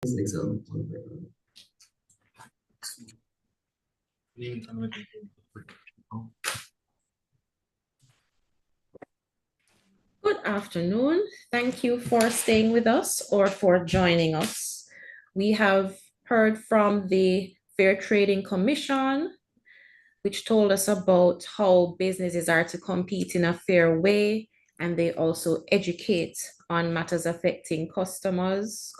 Example. Good afternoon. Thank you for staying with us or for joining us. We have heard from the Fair Trading Commission, which told us about how businesses are to compete in a fair way, and they also educate on matters affecting consumers.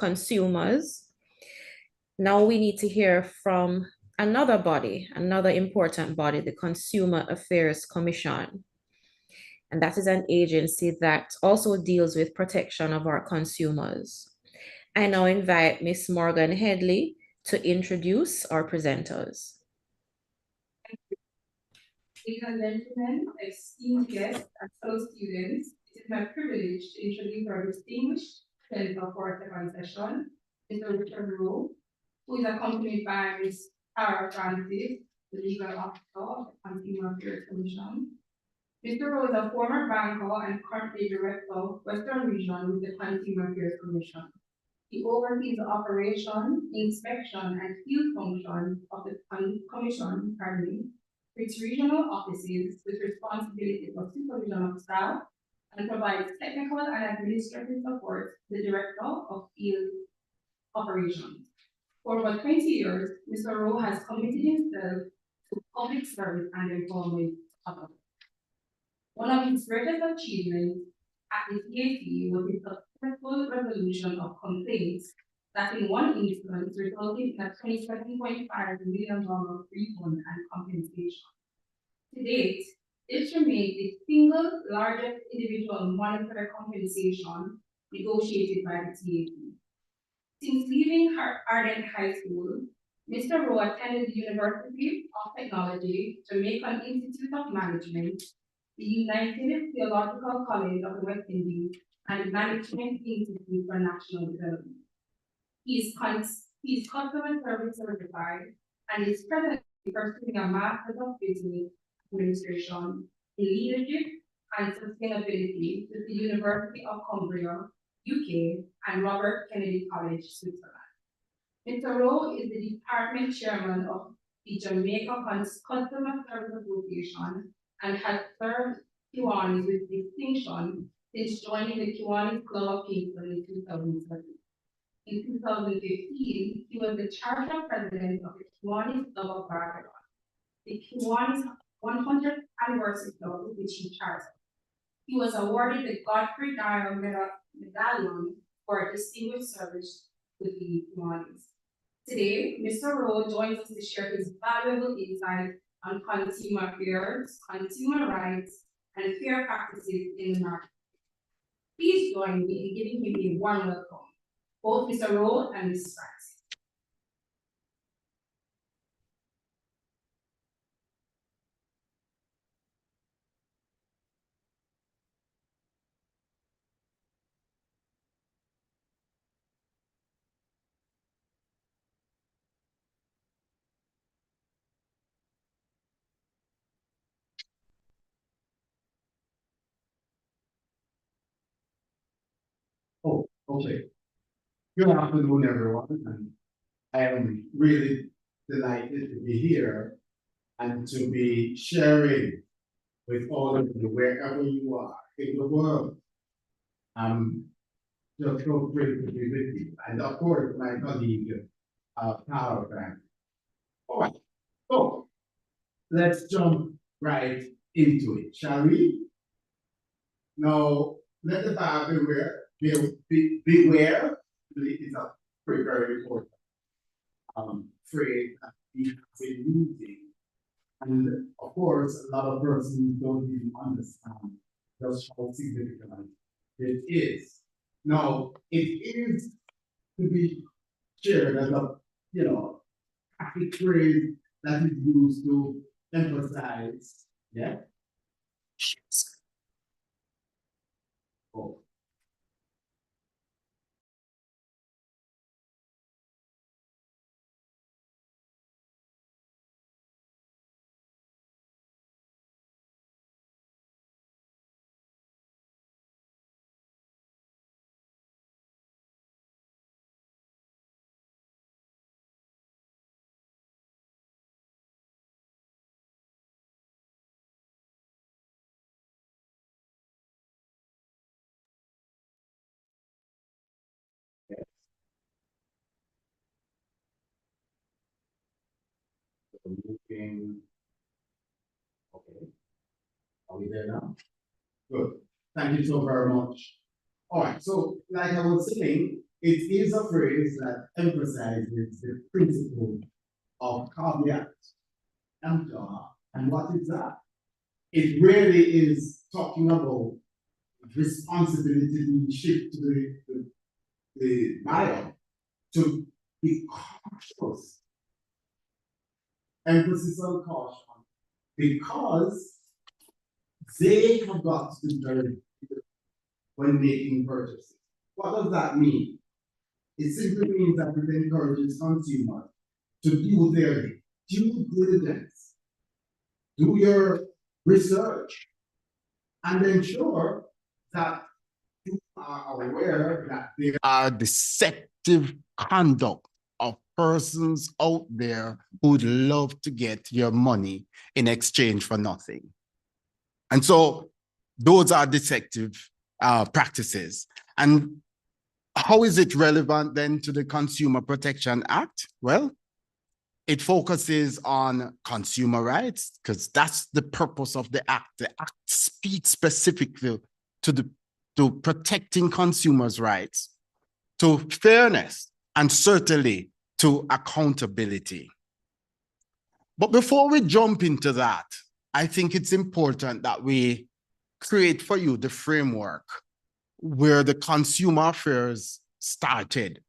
Now we need to hear from another body, another important body, the Consumer Affairs Commission. And that is an agency that also deals with protection of our consumers. I now invite Ms. Morgan Headley to introduce our presenters. Ladies and gentlemen, esteemed guests and fellow students, it is my privilege to introduce our distinguished presenter for our second session, Mr. Richard Rowe, who is accompanied by Ms. Tara Francis, the legal officer of the Consumer Affairs Commission. Mr. Rowe is a former banker and currently director of Western Region with the Consumer Affairs Commission. He oversees the operation, inspection, and field function of the Commission, its regional offices with responsibility for supervision of staff and provides technical and administrative support to the Director of Field Operations. For over 20 years, Mr. Rowe has committed himself to public service and employment of others. One of his greatest achievements at the CAC was his successful resolution of complaints that in one instance resulted in a $27.5 million refund and compensation. To date, this remains the single largest individual monetary compensation negotiated by the CAC. Since leaving Ardent High School, Mr. Rowe attended the University of Technology, Jamaican Institute of Management, the United Theological College of the West Indies, and the Management Institute for National Development. He is customer service certified and is presently pursuing a Master's of Business Administration in Leadership and Sustainability with the University of Cumbria, UK, and Robert Kennedy College, Switzerland. Mr. Rowe is the department chairman of the Jamaica Customer Service Association and has served Kiwanis with distinction since joining the Kiwanis Club of Kingston in 2007. In 2015, he was the charter president of the Kiwanis Club of Barbados, the Kiwanis 100th anniversary club which he chartered. He was awarded the Godfrey Dyer Medallion for distinguished service with the Kiwanis. Today, Mr. Rowe joins us to share his valuable insight on consumer affairs, consumer rights, and fair practices in the market. Please join me in giving him a warm welcome, both Mr. Rowe and Ms. Francis. Oh, okay. Good afternoon, everyone. And I am really delighted to be here and to be sharing with all of you wherever you are in the world. Just so great to be with you. And of course, my colleague, Tara Frank. All right. So let's jump right into it, shall we? Now, let the buyer beware is a very important phrase that we have been using. And of course, a lot of persons don't even understand just how significant it is. Now, it is to be shared as a, Catholic phrase that is used to emphasize, yeah? Oh. So moving. Okay. Are we there now? Good. Thank you so very much. All right. So, like I was saying, it is a phrase that emphasizes the principle of caveat emptor. And what is that? It really is talking about responsibility being shifted to the buyer to be cautious. Emphasis on caution, because they have got to be very careful when making purchases. What does that mean? It simply means that it encourages consumers to do their due diligence, do your research, and ensure that you are aware that there are deceptive conduct of persons out there who'd love to get your money in exchange for nothing. And so those are deceptive practices. And how is it relevant then to the Consumer Protection Act? Well, it focuses on consumer rights, because that's the purpose of the act. The act speaks specifically to protecting consumers' rights, to fairness, and certainly to accountability. But before we jump into that, I think it's important that we create for you the framework where the consumer affairs started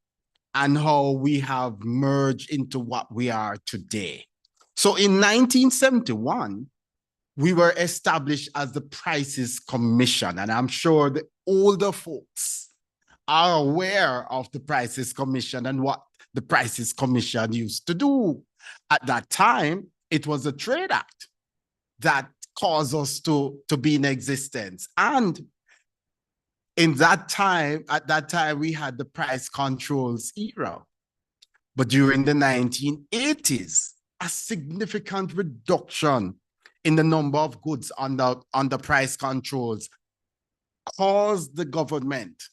and how we have merged into what we are today. So in 1971, we were established as the Prices Commission, and I'm sure the older folks are aware of the Prices Commission and what the Prices Commission used to do. At that time, it was a trade act that caused us to be in existence. And at that time, we had the price controls era. But during the 1980s, a significant reduction in the number of goods under price controls caused the government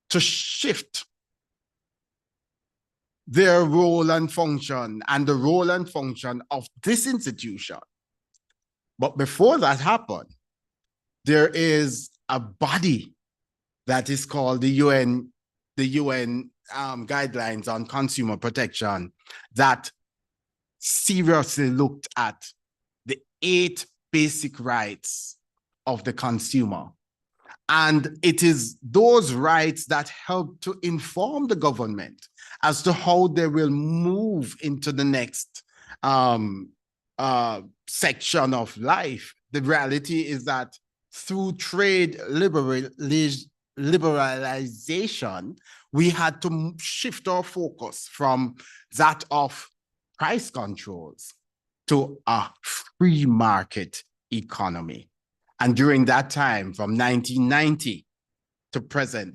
to shift their role and function and the role and function of this institution. But before that happened, there is a body that is called the UN guidelines on consumer protection that seriously looked at the 8 basic rights of the consumer. And it is those rights that help to inform the government as to how they will move into the next section of life. The reality is that through trade liberalization, we had to shift our focus from that of price controls to a free market economy. And during that time, from 1990 to present,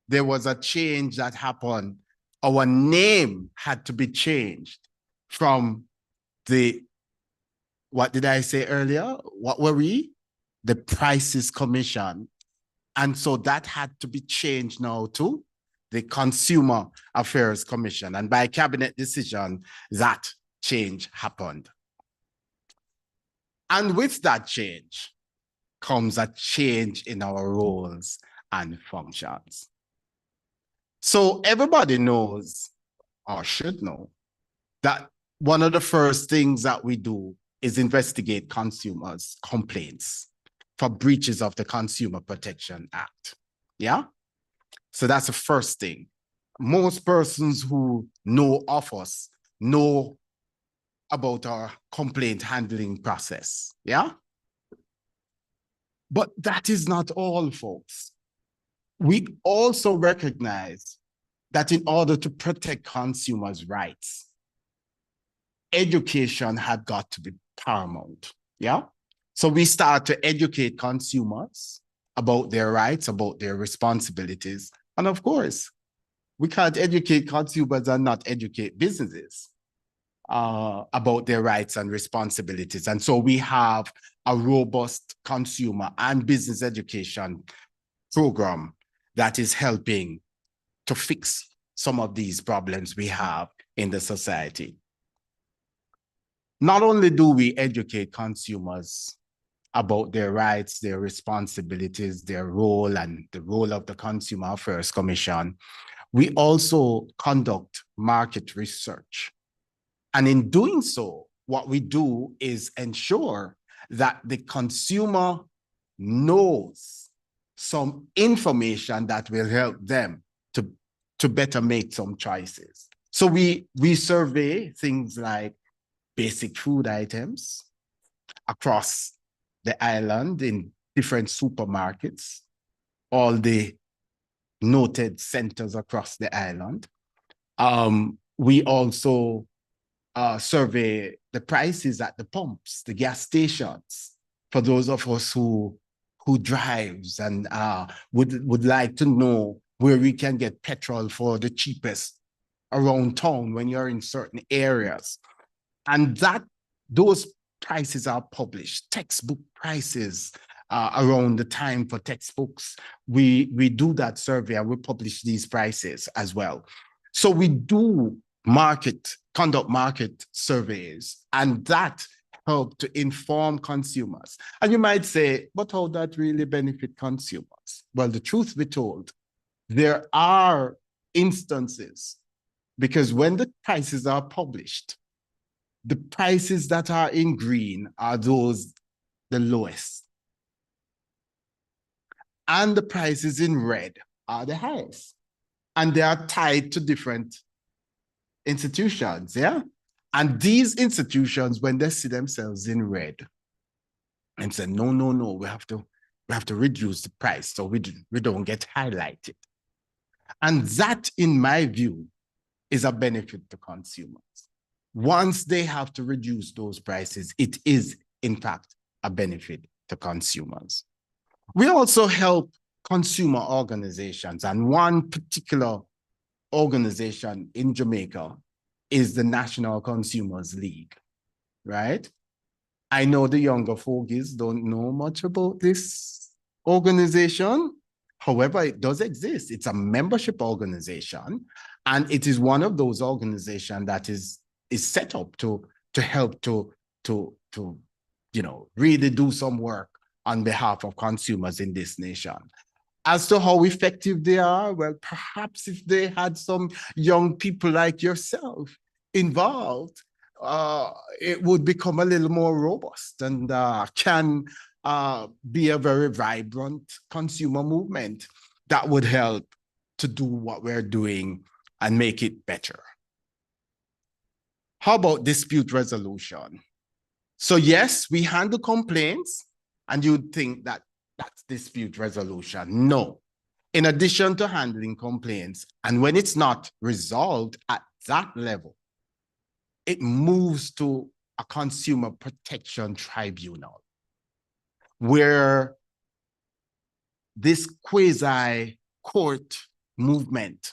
there was a change that happened. Our name had to be changed from what did I say earlier? What were we? The Prices Commission. And so that had to be changed now to the Consumer Affairs Commission. And by cabinet decision, that change happened. And with that change comes a change in our roles and functions. So everybody knows, or should know, that one of the first things that we do is investigate consumers' complaints for breaches of the Consumer Protection Act. Yeah? So that's the first thing. Most persons who know of us know about our complaint handling process. Yeah? But that is not all, folks. We also recognize that in order to protect consumers' rights, education had got to be paramount. Yeah? So we start to educate consumers about their rights, about their responsibilities. And of course, we can't educate consumers and not educate businesses about their rights and responsibilities. And so we have a robust consumer and business education program that is helping to fix some of these problems we have in the society. not only do we educate consumers about their rights, their responsibilities, their role, and the role of the Consumer Affairs Commission, we also conduct market research. And in doing so, what we do is ensure that the consumer knows some information that will help them to better make some choices. So we survey things like basic food items across the island in different supermarkets, all the noted centers across the island. We also survey the prices at the pumps, the gas stations, for those of us who drives and would like to know where we can get petrol for the cheapest around town when you're in certain areas. And those prices are published, textbook prices around the time for textbooks. We do that survey and we publish these prices as well. So we do conduct market surveys, and that help to inform consumers. And you might say, but how that really benefit consumers? Well, the truth be told, there are instances, because when the prices are published, the prices that are in green are those the lowest. And the prices in red are the highest. And they are tied to different institutions, yeah? And these institutions, when they see themselves in red and say, no, we have to reduce the price so we don't get highlighted. And that, in my view, is a benefit to consumers. Once they have to reduce those prices, it is, in fact, a benefit to consumers. We also help consumer organizations, and one particular organization in Jamaica is the National Consumers League, right? I know the younger folks don't know much about this organization. However, it does exist. It's a membership organization, and it is one of those organizations that is set up to help to really do some work on behalf of consumers in this nation. As to how effective they are, well, perhaps if they had some young people like yourself involved, it would become a little more robust and can be a very vibrant consumer movement that would help to do what we're doing and make it better. How about dispute resolution? So yes, we handle complaints, and you'd think that that's dispute resolution. No. In addition to handling complaints, and when it's not resolved at that level, it moves to a consumer protection tribunal, where this quasi-court movement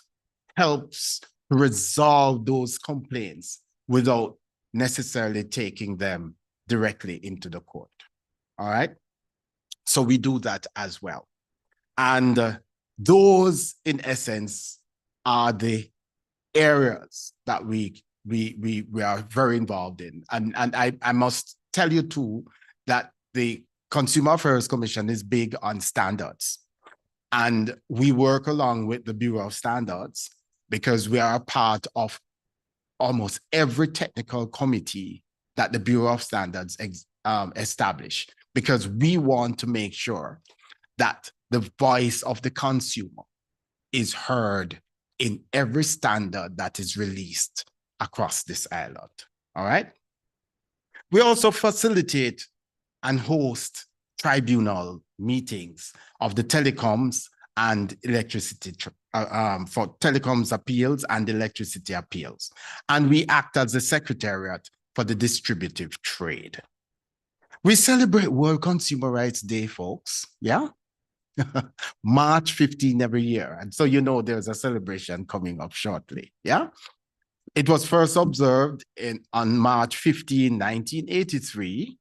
helps resolve those complaints without necessarily taking them directly into the court. All right? So we do that as well. And those, in essence, are the areas that we are very involved in. And I must tell you too, that the Consumer Affairs Commission is big on standards. And we work along with the Bureau of Standards because we are a part of almost every technical committee that the Bureau of Standards establish, because we want to make sure that the voice of the consumer is heard in every standard that is released across this island, all right? We also facilitate and host tribunal meetings of the telecoms and electricity, for telecoms appeals and electricity appeals. And we act as the secretariat for the distributive trade. We celebrate World Consumer Rights Day, folks, yeah? March 15 every year. And so you know there's a celebration coming up shortly, yeah? It was first observed on March 15, 1983,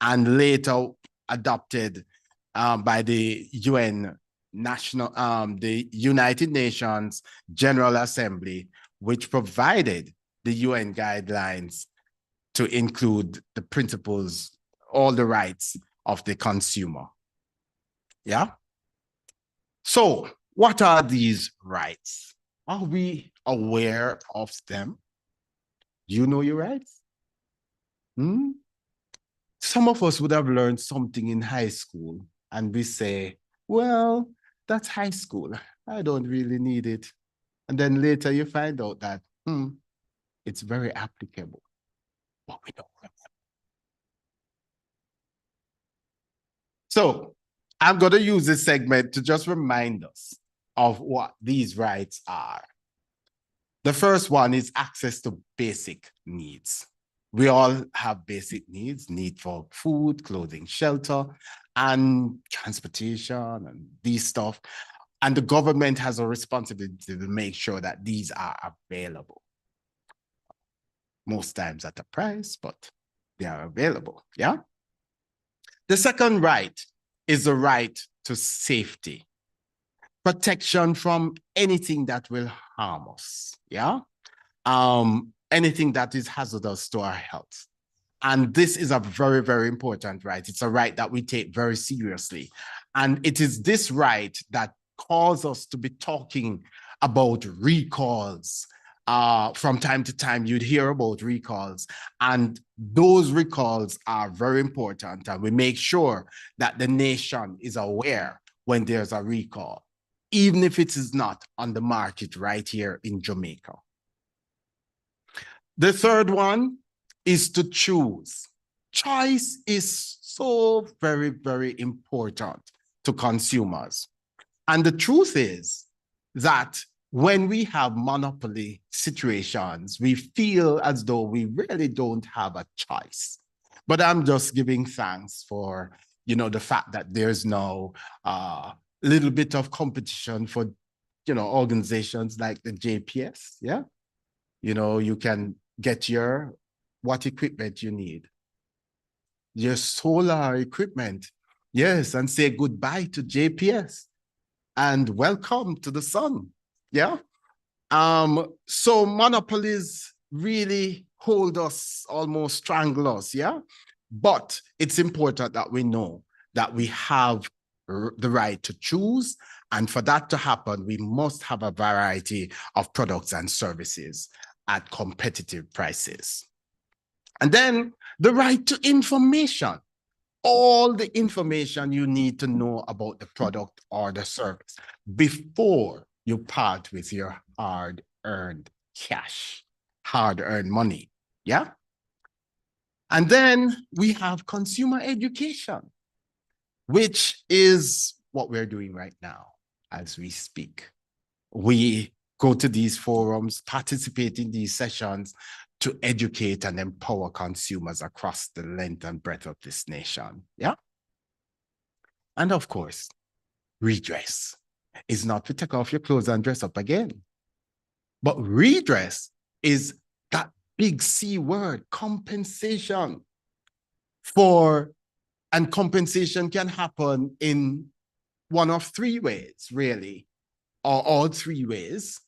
and later adopted by the the United Nations General Assembly, which provided the UN guidelines to include the principles, all the rights of the consumer. Yeah? So, what are these rights? Are we aware of them? You know your rights? Some of us would have learned something in high school and we say, well, that's high school. I don't really need it. And then later you find out that it's very applicable, but we don't remember. So I'm going to use this segment to just remind us of what these rights are. The first one is access to basic needs. We all have basic needs, need for food, clothing, shelter, and transportation, and these stuff. And the government has a responsibility to make sure that these are available. Most times at a price, but they are available, yeah? The second right is the right to safety. Protection from anything that will harm us, yeah? Anything that is hazardous to our health. And this is a very, very important right. It's a right that we take very seriously. And it is this right that calls us to be talking about recalls. From time to time, you'd hear about recalls, and those recalls are very important. And we make sure that the nation is aware when there's a recall, even if it is not on the market right here in Jamaica. The third one is to choose. Choice is so very, very important to consumers. And the truth is that when we have monopoly situations, we feel as though we really don't have a choice. But I'm just giving thanks for, the fact that there's now a little bit of competition for, organizations like the JPS, yeah? You can get what equipment you need. Your solar equipment, yes, and say goodbye to JPS and welcome to the sun, yeah? So monopolies really hold us, almost strangle us, yeah? But it's important that we know that we have the right to choose, and for that to happen, we must have a variety of products and services at competitive prices. And then the right to information. All the information you need to know about the product or the service before you part with your hard-earned cash, hard-earned money, yeah? And then we have consumer education, which is what we're doing right now as we speak. We go to these forums, participate in these sessions to educate and empower consumers across the length and breadth of this nation, yeah? And of course, redress is not to take off your clothes and dress up again. But redress is that big C word, compensation and compensation can happen in one of three ways, really, or all three ways.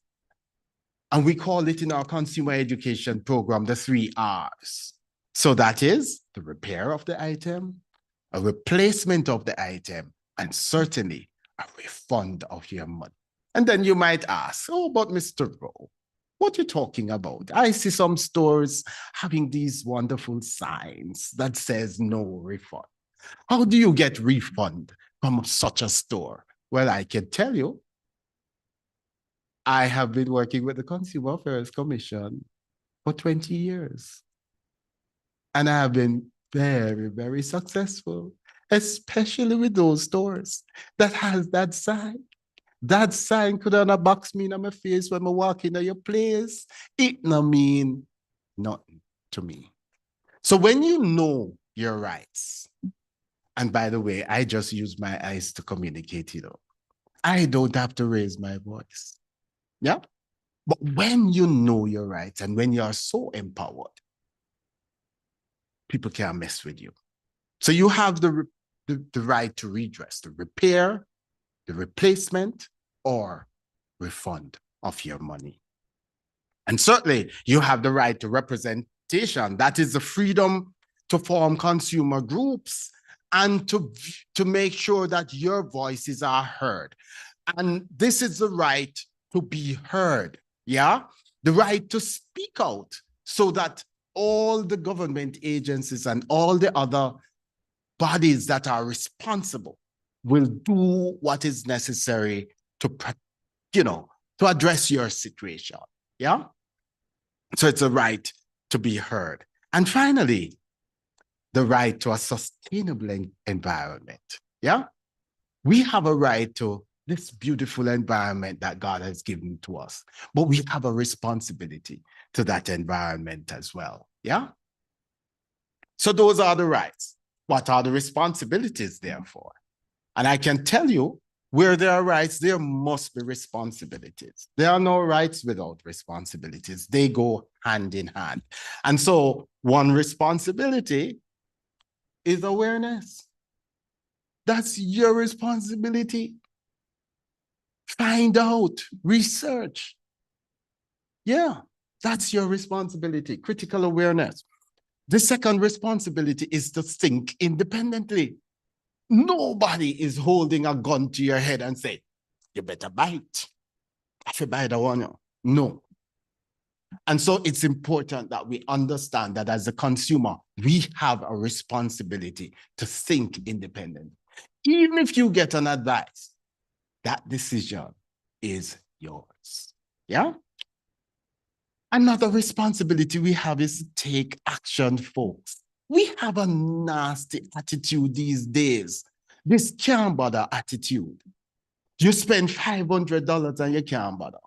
And we call it in our consumer education program, the 3 R's. So that is the repair of the item, a replacement of the item, and certainly a refund of your money. And then you might ask, oh, but Mr. Rowe, what are you talking about? I see some stores having these wonderful signs that says no refund. How do you get refund from such a store? Well, I can tell you, I have been working with the Consumer Affairs Commission for 20 years. And I have been very, very successful, especially with those stores that has that sign. That sign could have box me in my face when I walk into your place. It no mean nothing to me. So when you know your rights, and by the way, I just use my eyes to communicate, I don't have to raise my voice. Yeah? But when you know your rights and when you are so empowered, people can't mess with you. So you have the right to redress, the repair, the replacement, or refund of your money. And certainly you have the right to represent That is the freedom to form consumer groups and to make sure that your voices are heard. And this is the right to be heard, yeah? The right to speak out so that all the government agencies and all the other bodies that are responsible will do what is necessary to, to address your situation, yeah? So it's a right to be heard. And finally, the right to a sustainable environment, yeah? We have a right to this beautiful environment that God has given to us, but we have a responsibility to that environment as well, yeah? So those are the rights. What are the responsibilities, therefore? And I can tell you, where there are rights, there must be responsibilities. There are no rights without responsibilities. They go hand in hand. And so one responsibility is awareness. That's your responsibility. Find out, research. Yeah, that's your responsibility, critical awareness. The second responsibility is to think independently. Nobody is holding a gun to your head and say, you better buy it. I should buy the one. No. And so it's important that we understand that as a consumer, we have a responsibility to think independently. Even if you get an advice, that decision is yours. Yeah? Another responsibility we have is to take action, folks. We have a nasty attitude these days. This can't bother attitude. You spend $500 and you can't bother.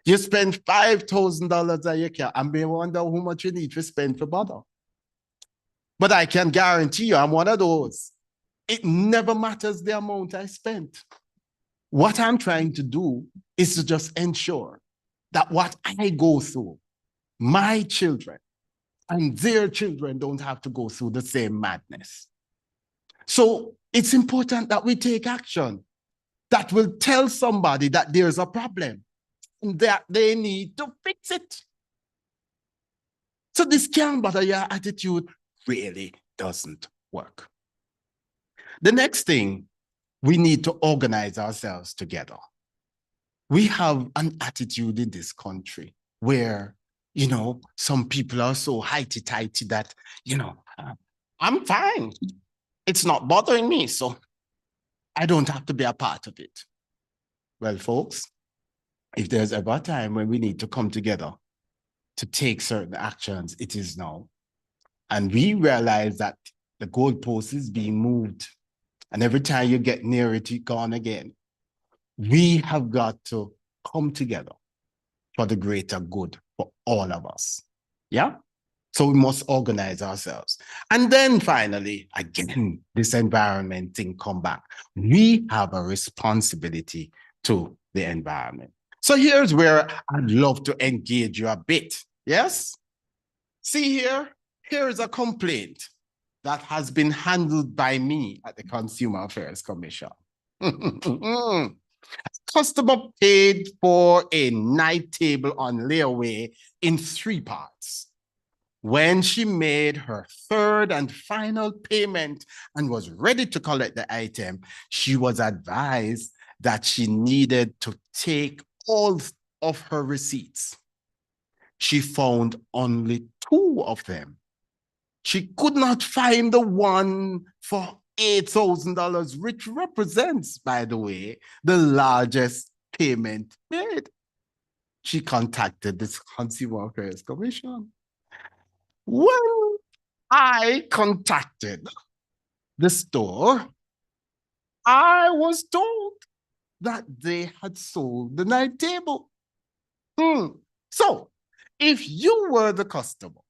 You spend $5,000 and you can't. I may wonder how much you need to spend for bother. But I can guarantee you, I'm one of those. It never matters the amount I spent. What I'm trying to do is to just ensure that what I go through, my children and their children don't have to go through the same madness. So it's important that we take action that will tell somebody that there's a problem and that they need to fix it. So this can't bother your attitude really doesn't work. The next thing, we need to organize ourselves together. We have an attitude in this country where, some people are so highty-tighty that, I'm fine. It's not bothering me, so I don't have to be a part of it. Well, folks, if there's ever a time when we need to come together to take certain actions, it is now. And we realize that the goalpost is being moved. And every time you get near it, it's gone again. We have got to come together for the greater good for all of us. Yeah? So we must organize ourselves. And then finally, again, this environment thing come back. We have a responsibility to the environment. So here's where I'd love to engage you a bit. Yes? See here? Here is a complaint that has been handled by me at the Consumer Affairs Commission. Customer paid for a night table on layaway in 3 parts. When she made her third and final payment and was ready to collect the item, she was advised that she needed to take all of her receipts. She found only 2 of them. She could not find the one for $8,000, which represents, by the way, the largest payment made. She contacted the Consumer Affairs Commission. When I contacted the store, I was told that they had sold the night table. So, if you were the customer,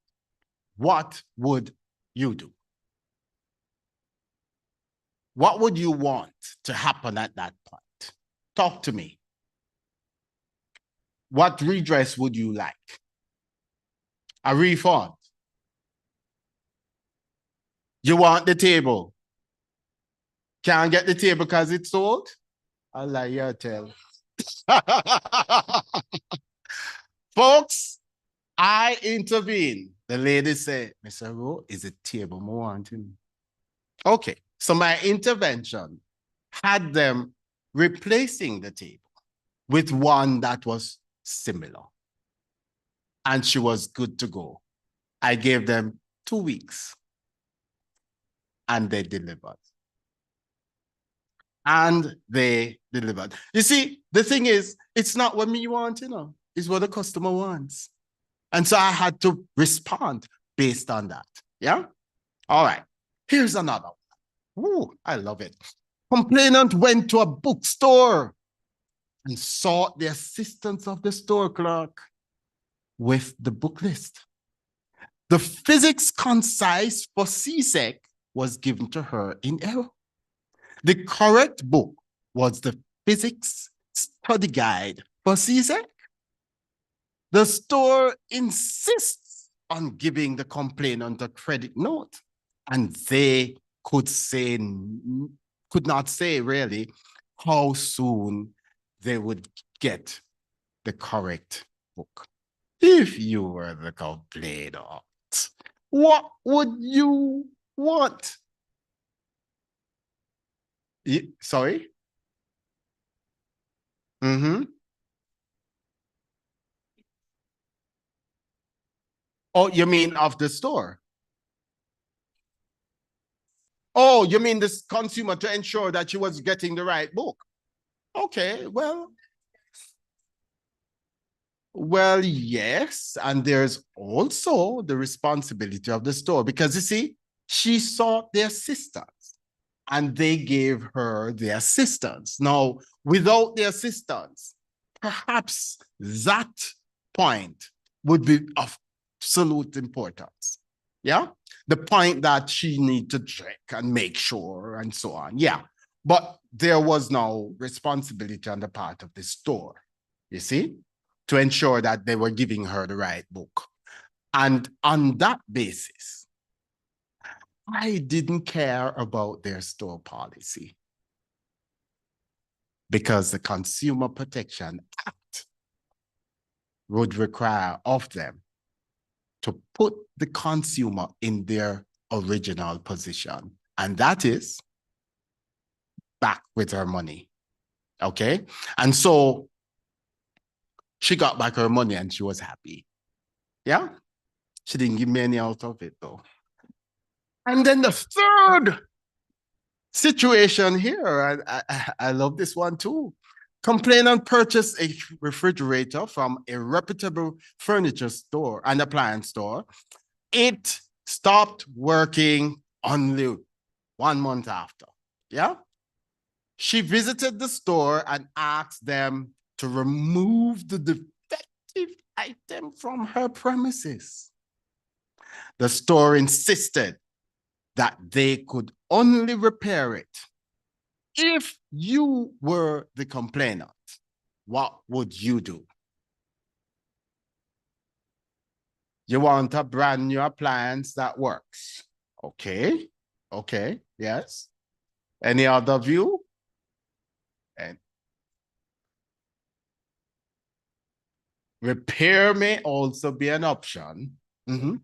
what would you do? What would you want to happen at that point? Talk to me. What redress would you like? A refund? You want the table? Can't get the table because it's sold? I'll lie you tell. Folks, I intervene. The lady said, Mr. Rowe, is it table more wanting? Okay, so my intervention had them replacing the table with one that was similar. And she was good to go. I gave them 2 weeks and they delivered. And they delivered. You see, the thing is, it's not what me want, it's what the customer wants. And so I had to respond based on that. Yeah? All right. Here's another one. Ooh, I love it. Complainant went to a bookstore and sought the assistance of the store clerk with the book list. The physics concise for CSEC was given to her in error. The correct book was the Physics Study Guide for CSEC. The store insists on giving the complainant a credit note, and they could not say really how soon they would get the correct book. If you were the complainant, what would you want? Sorry? Mm-hmm. Oh, you mean of the store? Oh, you mean this consumer to ensure that she was getting the right book? Okay, well, yes. And there's also the responsibility of the store because you see, she sought the assistance and they gave her the assistance. Now, without the assistance, perhaps that point would be of absolute importance. Yeah? The point that she need to check and make sure and so on. Yeah. But there was no responsibility on the part of the store, you see, to ensure that they were giving her the right book. And on that basis, I didn't care about their store policy because the Consumer Protection Act would require of them to put the consumer in their original position. And that is back with her money. Okay? And so she got back her money and she was happy. Yeah? She didn't give me any out of it though. And then the third situation here, I love this one too. Complainant purchased a refrigerator from a reputable furniture store and appliance store. It stopped working only 1 month after. Yeah? She visited the store and asked them to remove the defective item from her premises. The store insisted that they could only repair it. If you were the complainant, what would you do? You want a brand new appliance that works. Okay, okay, yes. Any other view? And repair may also be an option. Mm-hmm.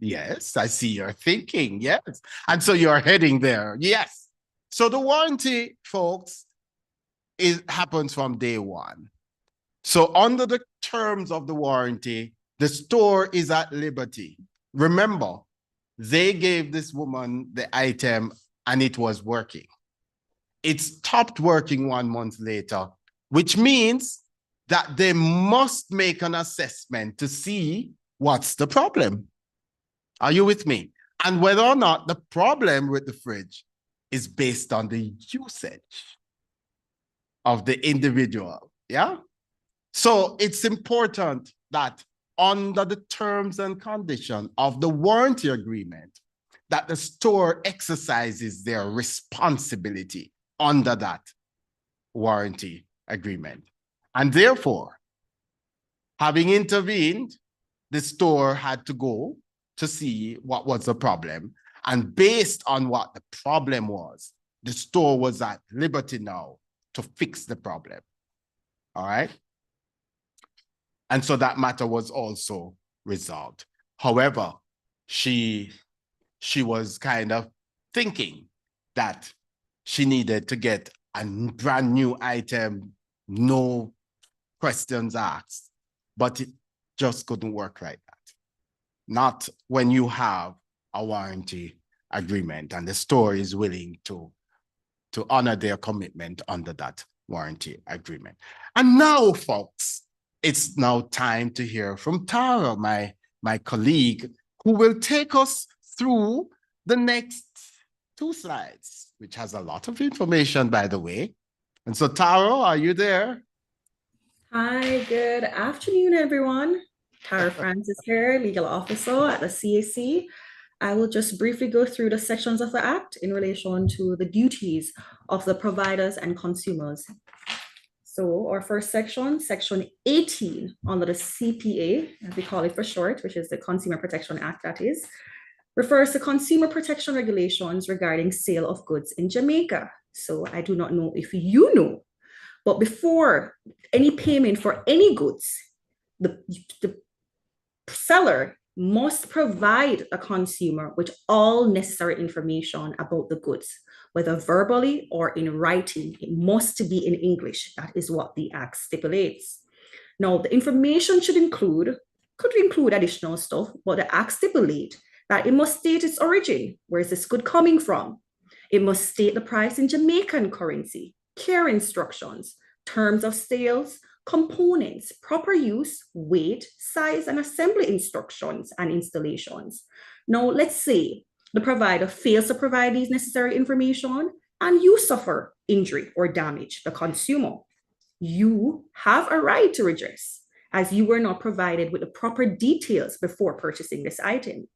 Yes, I see you're thinking. Yes. And so you're heading there. Yes. So the warranty, folks, happens from day one. So under the terms of the warranty, the store is at liberty. Remember, they gave this woman the item and it was working. It stopped working 1 month later, which means that they must make an assessment to see what's the problem. Are you with me? And whether or not the problem with the fridge is based on the usage of the individual. Yeah? So it's important that under the terms and conditions of the warranty agreement, that the store exercises their responsibility under that warranty agreement. And therefore, having intervened, the store had to go to see what was the problem. And based on what the problem was, the store was at liberty now to fix the problem. All right. And so that matter was also resolved. However, she was kind of thinking that she needed to get a brand new item, no questions asked, but it just couldn't work like that. Not when you have a warranty agreement and the store is willing to honor their commitment under that warranty agreement. And now, folks, it's now time to hear from Tara, my colleague, who will take us through the next 2 slides, which has a lot of information, by the way. And so, Tara, are you there? Hi, good afternoon, everyone. Tara Francis here, legal officer at the CAC. I will just briefly go through the sections of the Act in relation to the duties of the providers and consumers. So our first section, section 18 under the CPA, as we call it for short, which is the Consumer Protection Act, that is, refers to consumer protection regulations regarding sale of goods in Jamaica. So I do not know if you know, but before any payment for any goods, the seller must provide a consumer with all necessary information about the goods, whether verbally or in writing. It must be in English. That is what the Act stipulates. Now, the information could include additional stuff, but the Act stipulates that it must state its origin. Where is this good coming from? It must state the price in Jamaican currency, care instructions, terms of sales, components, proper use, weight, size, and assembly instructions and installations. Now, let's say the provider fails to provide these necessary information and you suffer injury or damage, the consumer. You have a right to redress as you were not provided with the proper details before purchasing this item.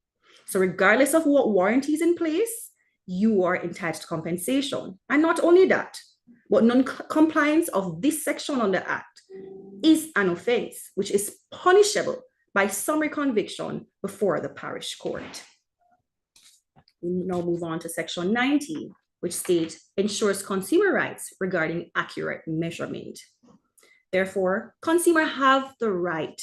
So regardless of what warranty is in place, you are entitled to compensation. And not only that, but non-compliance of this section on the Act is an offense, which is punishable by summary conviction before the parish court. We now move on to section 19, which states ensures consumer rights regarding accurate measurement. Therefore, consumers have the right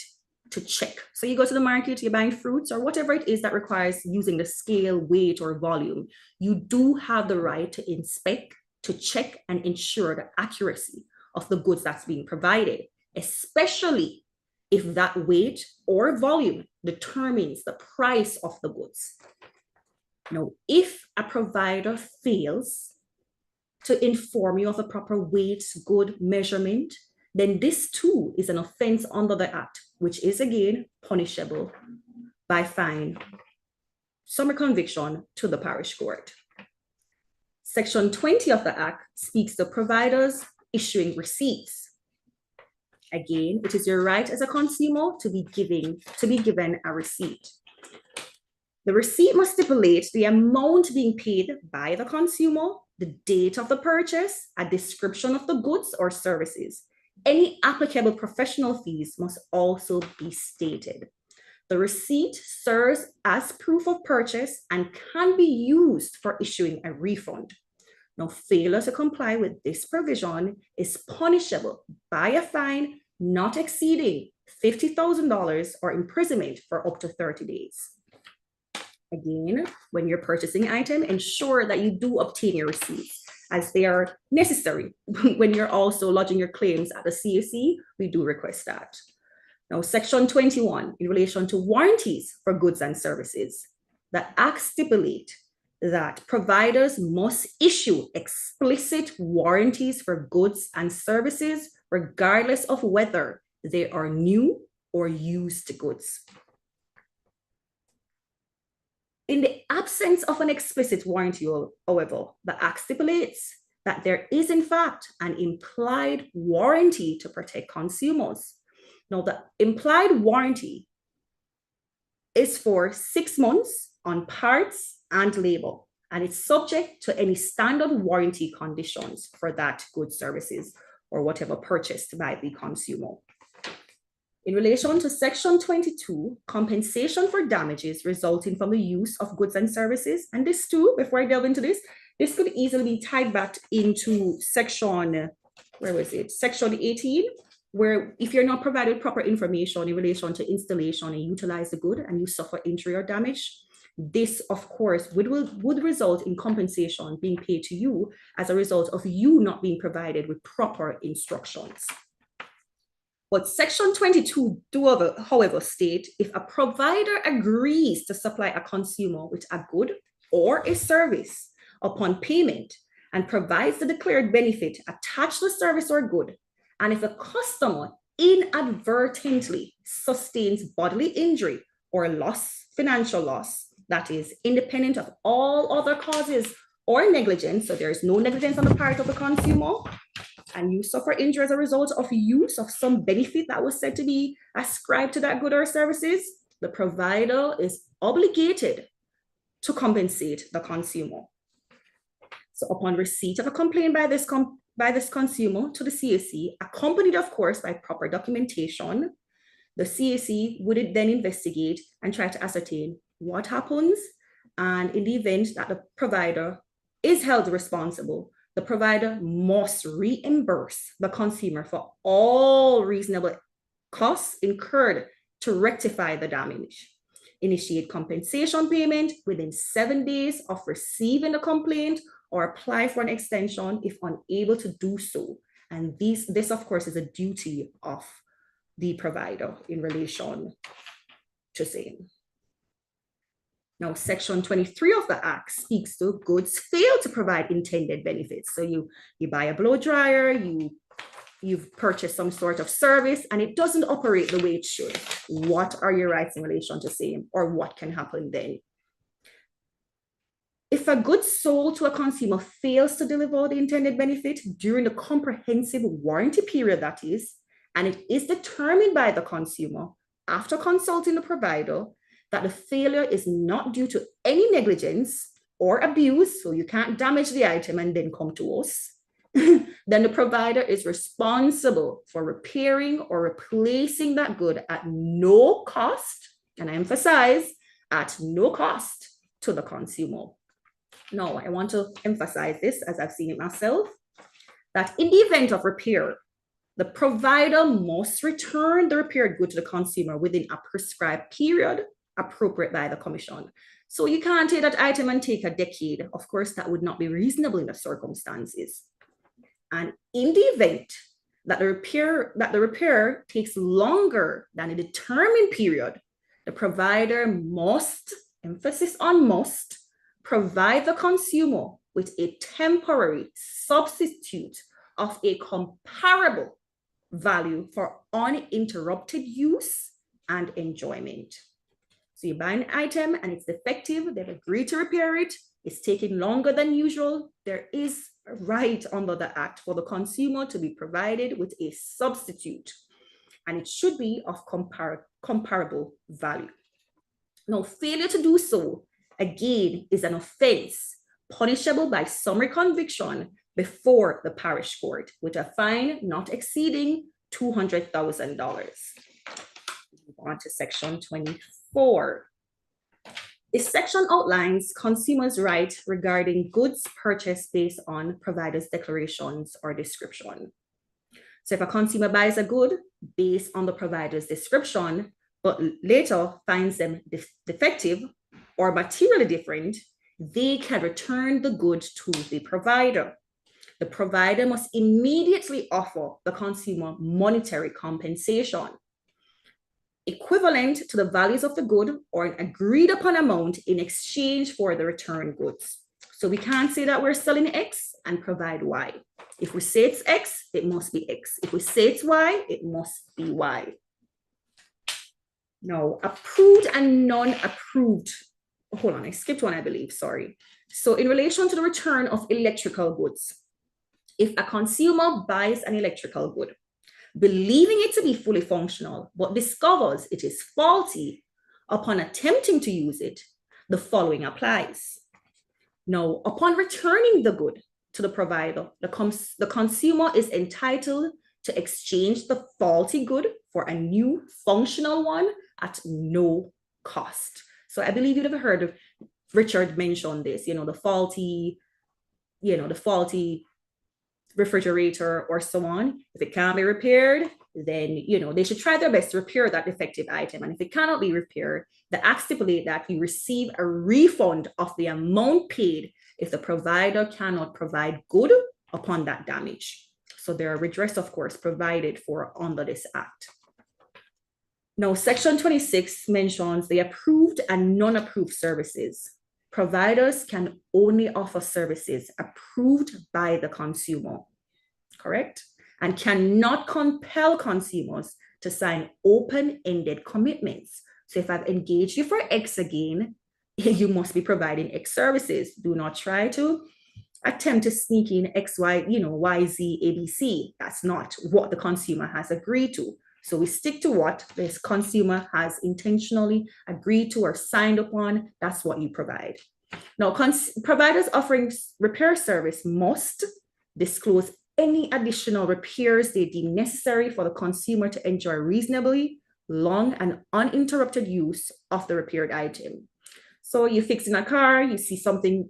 to check. So you go to the market, you're buying fruits or whatever it is that requires using the scale, weight, or volume. You do have the right to inspect, to check and ensure the accuracy of the goods that's being provided, especially if that weight or volume determines the price of the goods. Now, if a provider fails to inform you of the proper weight, good measurement, then this too is an offense under the Act, which is again punishable by fine, summary conviction to the parish court. Section 20 of the Act speaks to providers issuing receipts. Again, it is your right as a consumer to be given a receipt. The receipt must stipulate the amount being paid by the consumer, the date of the purchase, a description of the goods or services. Any applicable professional fees must also be stated. The receipt serves as proof of purchase and can be used for issuing a refund. Now, failure to comply with this provision is punishable by a fine not exceeding $50,000 or imprisonment for up to 30 days. Again, when you're purchasing an item, ensure that you do obtain your receipts as they are necessary. When you're also lodging your claims at the CAC, we do request that. Now, section 21, in relation to warranties for goods and services, the Act stipulates that providers must issue explicit warranties for goods and services, regardless of whether they are new or used goods. In the absence of an explicit warranty, however, the Act stipulates that there is in fact an implied warranty to protect consumers. Now, the implied warranty is for 6 months on parts and labor, and it's subject to any standard warranty conditions for that goods, services, or whatever purchased by the consumer. In relation to section 22, compensation for damages resulting from the use of goods and services, and this too, before I delve into this, This could easily be tied back into section, where was it? Section 18, where if you're not provided proper information in relation to installation and utilize the good and you suffer injury or damage, this, of course, would result in compensation being paid to you as a result of you not being provided with proper instructions. But section 22 do, however, state if a provider agrees to supply a consumer with a good or a service upon payment and provides the declared benefit attached to the service or good, and if a customer inadvertently sustains bodily injury or loss, financial loss, that is independent of all other causes or negligence, so there is no negligence on the part of the consumer, and you suffer injury as a result of use of some benefit that was said to be ascribed to that good or services, the provider is obligated to compensate the consumer. So upon receipt of a complaint by this consumer to the CAC, accompanied of course by proper documentation, the CAC would then investigate and try to ascertain what happens, and in the event that the provider is held responsible, the provider must reimburse the consumer for all reasonable costs incurred to rectify the damage. Initiate compensation payment within 7 days of receiving the complaint, or apply for an extension if unable to do so. And this of course is a duty of the provider in relation to same. Now, section 23 of the Act speaks to goods fail to provide intended benefits. So you buy a blow dryer, you've purchased some sort of service and it doesn't operate the way it should. What are your rights in relation to same, or what can happen then? If a good sold to a consumer fails to deliver the intended benefit during the comprehensive warranty period, that is, and it is determined by the consumer after consulting the provider that the failure is not due to any negligence or abuse, so you can't damage the item and then come to us, then the provider is responsible for repairing or replacing that good at no cost, and I emphasize, at no cost to the consumer. Now, I want to emphasize this, as I've seen it myself, that in the event of repair, the provider must return the repaired good to the consumer within a prescribed period appropriate by the commission. So you can't take that item and take a decade. Of course, that would not be reasonable in the circumstances. And in the event that the repair takes longer than a determined period, the provider must, emphasis on must, provide the consumer with a temporary substitute of a comparable value for uninterrupted use and enjoyment. So you buy an item and it's defective, they've agreed to repair it, it's taking longer than usual, there is a right under the Act for the consumer to be provided with a substitute, and it should be of comparable value. Now, failure to do so, again, is an offense punishable by summary conviction before the parish court with a fine not exceeding $200,000. Move on to section 24. This section outlines consumers' rights regarding goods purchased based on providers' declarations or description. So if a consumer buys a good based on the provider's description, but later finds them defective or materially different, they can return the good to the provider. The provider must immediately offer the consumer monetary compensation equivalent to the values of the good or an agreed upon amount in exchange for the returned goods. So we can't say that we're selling X and provide Y. If we say it's X, it must be X. If we say it's Y, it must be Y. Now, approved and non-approved. Hold on, I skipped one, I believe, sorry. So in relation to the return of electrical goods, if a consumer buys an electrical good, believing it to be fully functional, but discovers it is faulty upon attempting to use it, the following applies. Now, upon returning the good to the provider, the consumer is entitled to exchange the faulty good for a new functional one at no cost. So I believe you'd have heard of Richard mention this, you know, the faulty the faulty refrigerator or so on. If it can't be repaired, then, they should try their best to repair that defective item. And if it cannot be repaired, the act stipulate that you receive a refund of the amount paid if the provider cannot provide good upon that damage. So there are redress, of course, provided for under this act. Now, Section 26 mentions the approved and non-approved services. Providers can only offer services approved by the consumer, correct? And cannot compel consumers to sign open-ended commitments. So if I've engaged you for X again, you must be providing X services. Do not try to attempt to sneak in X, Y, Y, Z, A, B, C. That's not what the consumer has agreed to. So we stick to what this consumer has intentionally agreed to or signed upon. That's what you provide. Now, providers offering repair service must disclose any additional repairs they deem necessary for the consumer to enjoy reasonably long and uninterrupted use of the repaired item. So you're fixing a car, you see something,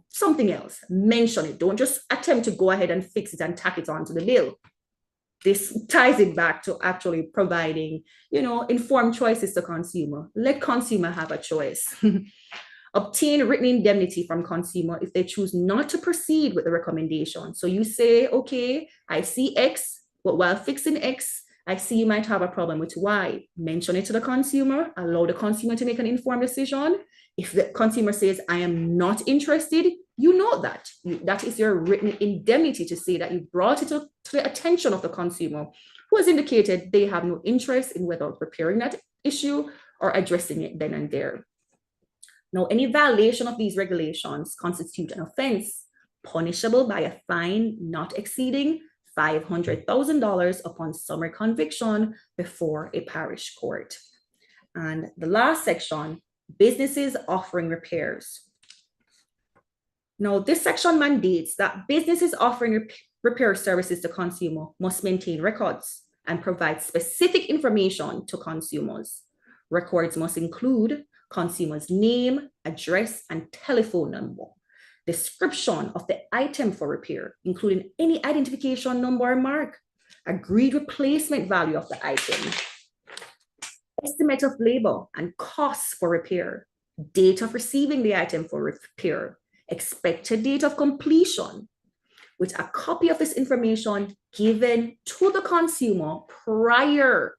something else, mention it. Don't just attempt to go ahead and fix it and tack it onto the bill. This ties it back to actually providing, informed choices to consumer. Let consumer have a choice. Obtain written indemnity from consumer if they choose not to proceed with the recommendation. So you say, okay, I see X, but while fixing X, I see you might have a problem with Y. Mention it to the consumer, allow the consumer to make an informed decision. If the consumer says, I am not interested, you know that. That is your written indemnity to say that you brought it to the attention of the consumer who has indicated they have no interest in whether repairing that issue or addressing it then and there. Now, any violation of these regulations constitute an offense punishable by a fine not exceeding $500,000 upon summary conviction before a parish court. And the last section, businesses offering repairs. Now, this section mandates that businesses offering repair services to consumer must maintain records and provide specific information to consumers. Records must include consumer's name, address, and telephone number, description of the item for repair, including any identification number or mark, agreed replacement value of the item, estimate of labor and costs for repair, date of receiving the item for repair, expected date of completion, with a copy of this information given to the consumer prior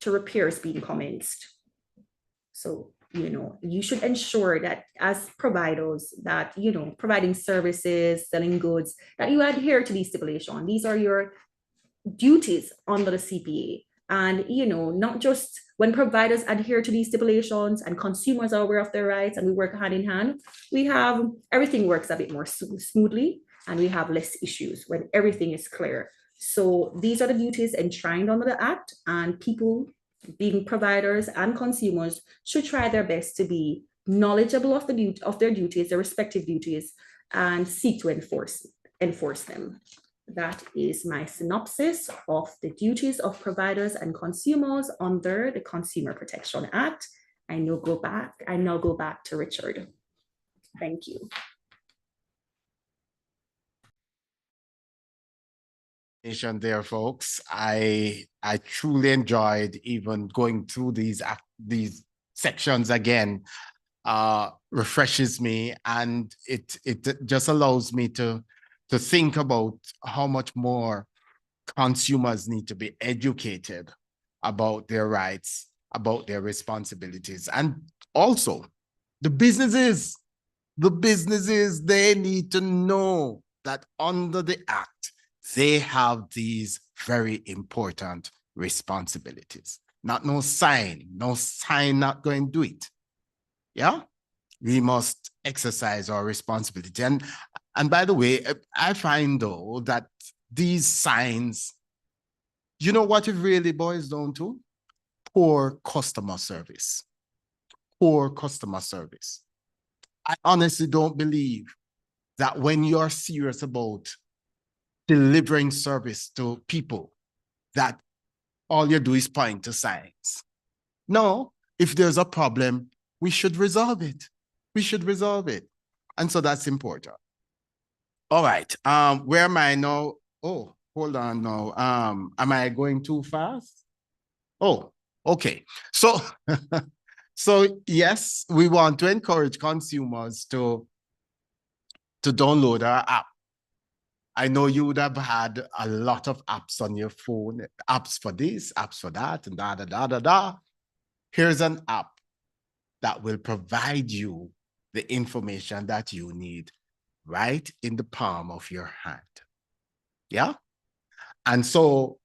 to repairs being commenced. So, you should ensure that as providers that, providing services, selling goods, that you adhere to these stipulations. These are your duties under the CPA. And, not just when providers adhere to these stipulations and consumers are aware of their rights and we work hand in hand, everything works a bit more smoothly and we have less issues when everything is clear. So these are the duties enshrined under the Act, and people being providers and consumers should try their best to be knowledgeable of their duties, their respective duties, and seek to enforce them. That is my synopsis of the duties of providers and consumers under the Consumer Protection Act. I now go back to Richard. Thank you. There, folks. I truly enjoyed even going through these sections again. Refreshes me, and it just allows me to think about how much more consumers need to be educated about their rights, about their responsibilities, and also the businesses, they need to know that under the Act, they have these very important responsibilities. No sign not going to do it. Yeah, we must exercise our responsibility. And by the way, I find though that these signs, you know what it really boils down to? Poor customer service. Poor customer service. I honestly don't believe that when you're serious about delivering service to people, that all you do is point to signs. No, if there's a problem, we should resolve it. We should resolve it. And so that's important. All right. Where am I now? Oh, hold on now. Am I going too fast? Oh, okay. So, so yes, we want to encourage consumers to download our app. I know you would have had a lot of apps on your phone, apps for this, apps for that, and da da da da da. Here's an app that will provide you the information that you need right in the palm of your hand. Yeah. And so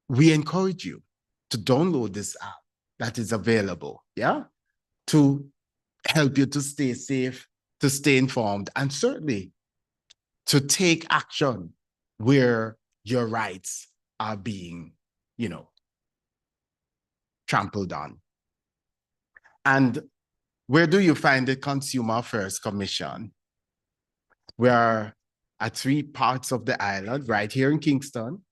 we encourage you to download this app that is available. Yeah. To help you to stay safe, to stay informed, and certainly to take action where your rights are being, trampled on. And where do you find the Consumer Affairs Commission? We are at 3 parts of the island, right here in Kingston,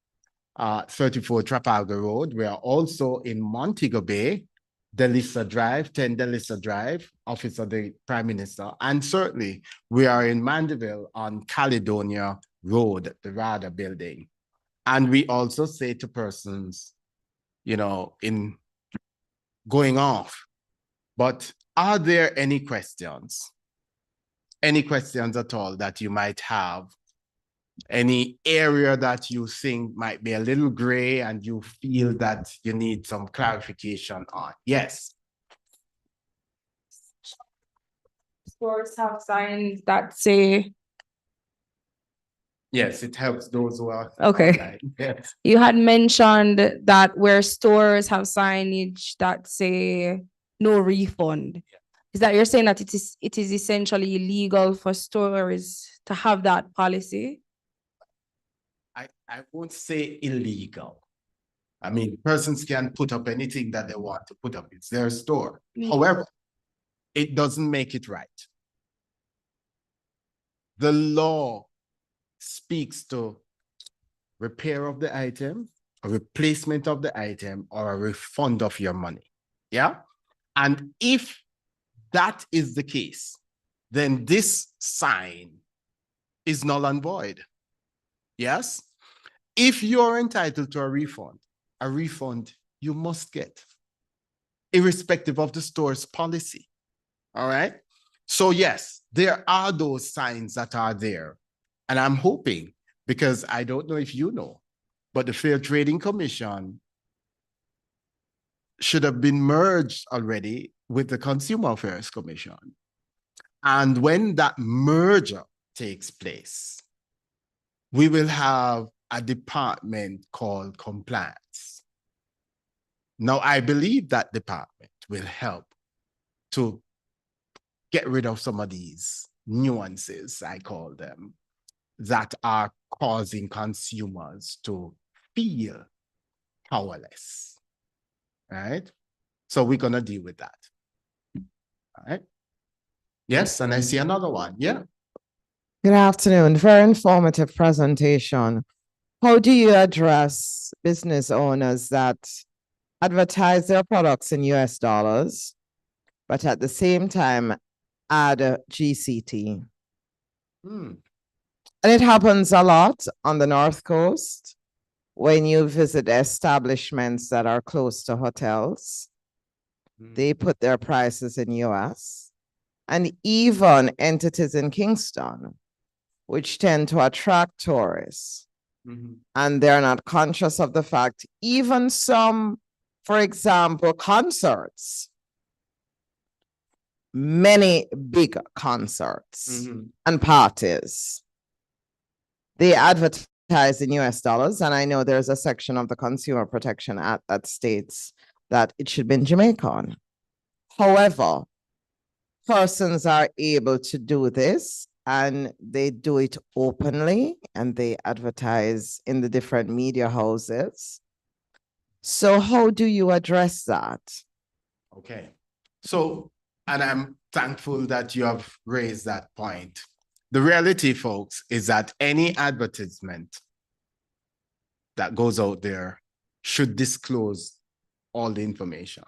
34 Trafalgar Road. We are also in Montego Bay, Delissa Drive, 10 Delissa Drive, Office of the Prime Minister. And certainly we are in Mandeville on Caledonia Road, the RADA building. And we also say to persons, in going off, but are there any questions? Any questions at all that you might have? Any area that you think might be a little gray and you feel that you need some clarification on? Yes. Stores have signs that say. Yes, it helps those who are. Okay. Online. Yes. You had mentioned that where stores have signage that say no refund. Is that you're saying that it is essentially illegal for stores to have that policy? I won't say illegal. I mean, persons can put up anything that they want to put up. It's their store. However, it doesn't make it right. The law speaks to repair of the item, a replacement of the item, or a refund of your money. Yeah? And if that is the case, then this sign is null and void. Yes? If you're entitled to a refund you must get, irrespective of the store's policy. All right? So yes, there are those signs that are there. And I'm hoping, because I don't know if you know, but the Fair Trading Commission should have been merged already with the Consumer Affairs Commission. And when that merger takes place, we will have a department called compliance. Now, I believe that department will help to get rid of some of these nuances, I call them, that are causing consumers to feel powerless, right? So we're gonna deal with that, all right? Yes, and I see another one, yeah. Good afternoon. Very informative presentation. How do you address business owners that advertise their products in US dollars, but at the same time add a GCT? And it happens a lot on the North Coast when you visit establishments that are close to hotels. They put their prices in US, and even entities in Kingston, which tend to attract tourists. And they're not conscious of the fact, even some, for example, concerts, many big concerts and parties, they advertise in US dollars. And I know there's a section of the Consumer Protection Act that states that it should be in Jamaican. However, persons are able to do this, and they do it openly, and they advertise in the different media houses. So how do you address that? Okay. So, and I'm thankful that you have raised that point. The reality, folks, is that any advertisement that goes out there should disclose all the information.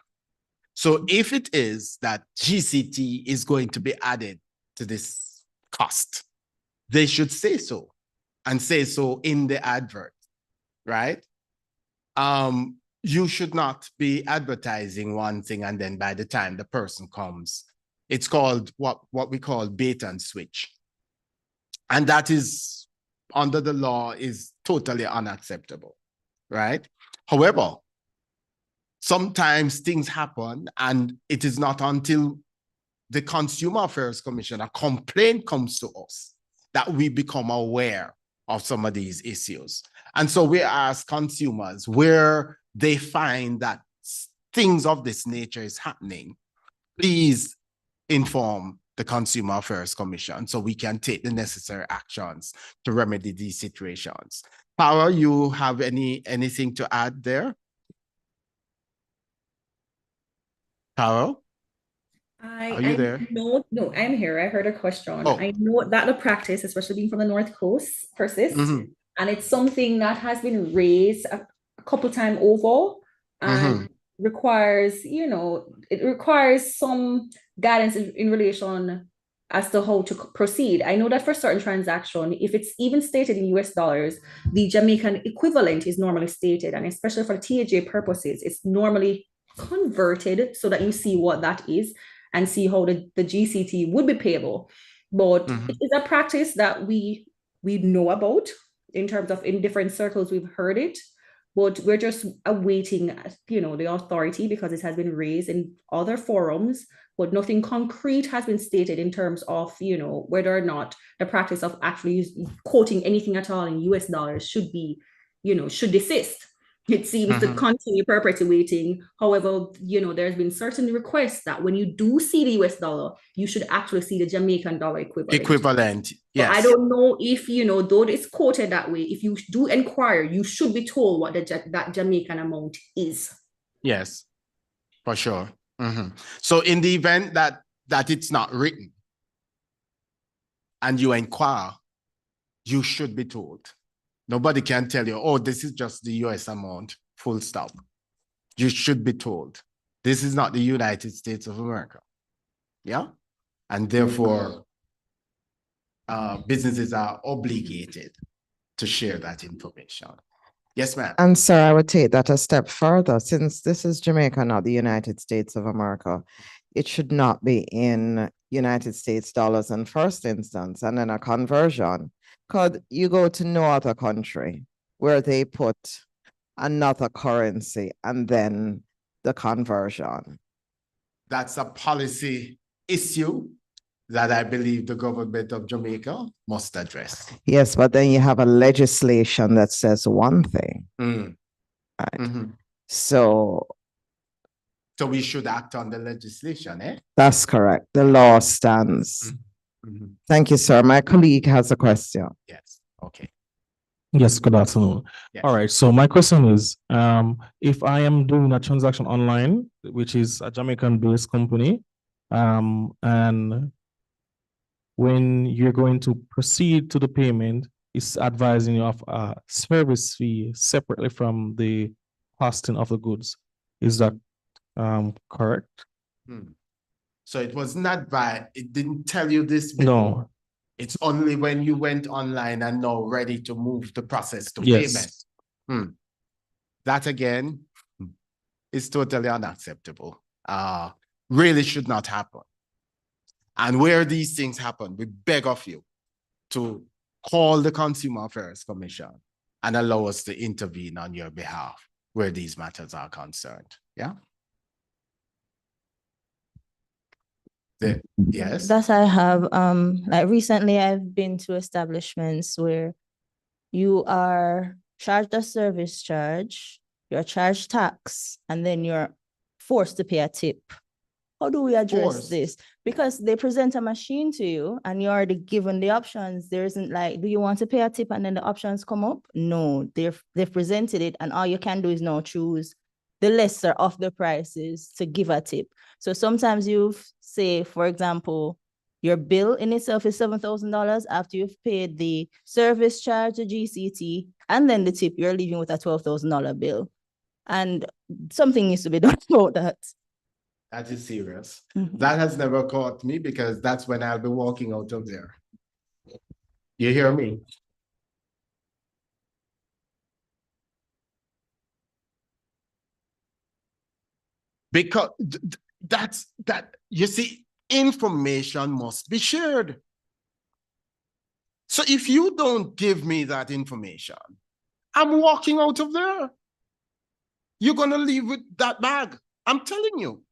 So if it is that GCT is going to be added to this cost, they should say so and say so in the advert, right? You should not be advertising one thing and then by the time the person comes, it's called what we call bait and switch. And that is, under the law, is totally unacceptable, right? However, sometimes things happen and it is not until the Consumer Affairs Commission, a complaint comes to us, that we become aware of some of these issues. And so we ask consumers where they find that things of this nature is happening, please inform the Consumer Affairs Commission so we can take the necessary actions to remedy these situations. Power, you have anything to add there? Power? Are you there? No, I'm here. I heard a question. Oh. I know that the practice, especially being from the North Coast, persists. Mhm. And it's something that has been raised a couple times over and requires, it requires some guidance in relation as to how to proceed. I know that for certain transaction, if it's even stated in US dollars, the Jamaican equivalent is normally stated, and especially for TAJ purposes, it's normally converted so that you see what that is and see how the GCT would be payable. But it is a practice that we know about in terms of in different circles, we've heard it, but we're just awaiting, the authority because it has been raised in other forums, but nothing concrete has been stated in terms of, whether or not the practice of actually quoting anything at all in US dollars should be, should desist. It seems to continue perpetuating. However, there's been certain requests that when you do see the US dollar, you should actually see the Jamaican dollar equivalent. Yes. So I don't know if, though it's quoted that way, if you do inquire, you should be told what that Jamaican amount is. Yes, for sure. So in the event that it's not written and you inquire, you should be told. Nobody can tell you, oh, this is just the US amount, full stop. You should be told. This is not the United States of America. Yeah? And therefore, businesses are obligated to share that information. Yes, ma'am. And sir, I would take that a step further. Since this is Jamaica, not the United States of America, it should not be in United States dollars in first instance, and then a conversion. Could you go to no other country where they put another currency and then the conversion? That's a policy issue that I believe the government of Jamaica must address. Yes, but then you have a legislation that says one thing. Right. So we should act on the legislation, eh? That's correct. The law stands. Thank you, sir. My colleague has a question. Yes. Okay. Yes, good afternoon. Yes. All right, so my question is, if I am doing a transaction online, which is a Jamaican-based company, and when you're going to proceed to the payment, it's advising you of a service fee separately from the costing of the goods. Is that correct? So it was not by, it didn't tell you this before. No. It's only when you went online and now ready to move the process to Yes. payment. That again is totally unacceptable. Really should not happen. And where these things happen, we beg of you to call the Consumer Affairs Commission and allow us to intervene on your behalf where these matters are concerned. Yeah. Yes. That I have, like recently I've been to establishments where you are charged a service charge, you're charged tax, and then you're forced to pay a tip. How do we address this? Because they present a machine to you and you're already given the options. There isn't like, do you want to pay a tip and then the options come up? No, they've presented it and all you can do is now choose the lesser of the prices to give a tip. So sometimes you say, for example, your bill in itself is $7,000 after you've paid the service charge, the GCT, and then the tip, you're leaving with a $12,000 bill. And something needs to be done about that. That is serious. That has never caught me because that's when I'll be walking out of there. You hear me? Because you see, information must be shared. So if you don't give me that information, I'm walking out of there. You're gonna leave with that bag. I'm telling you.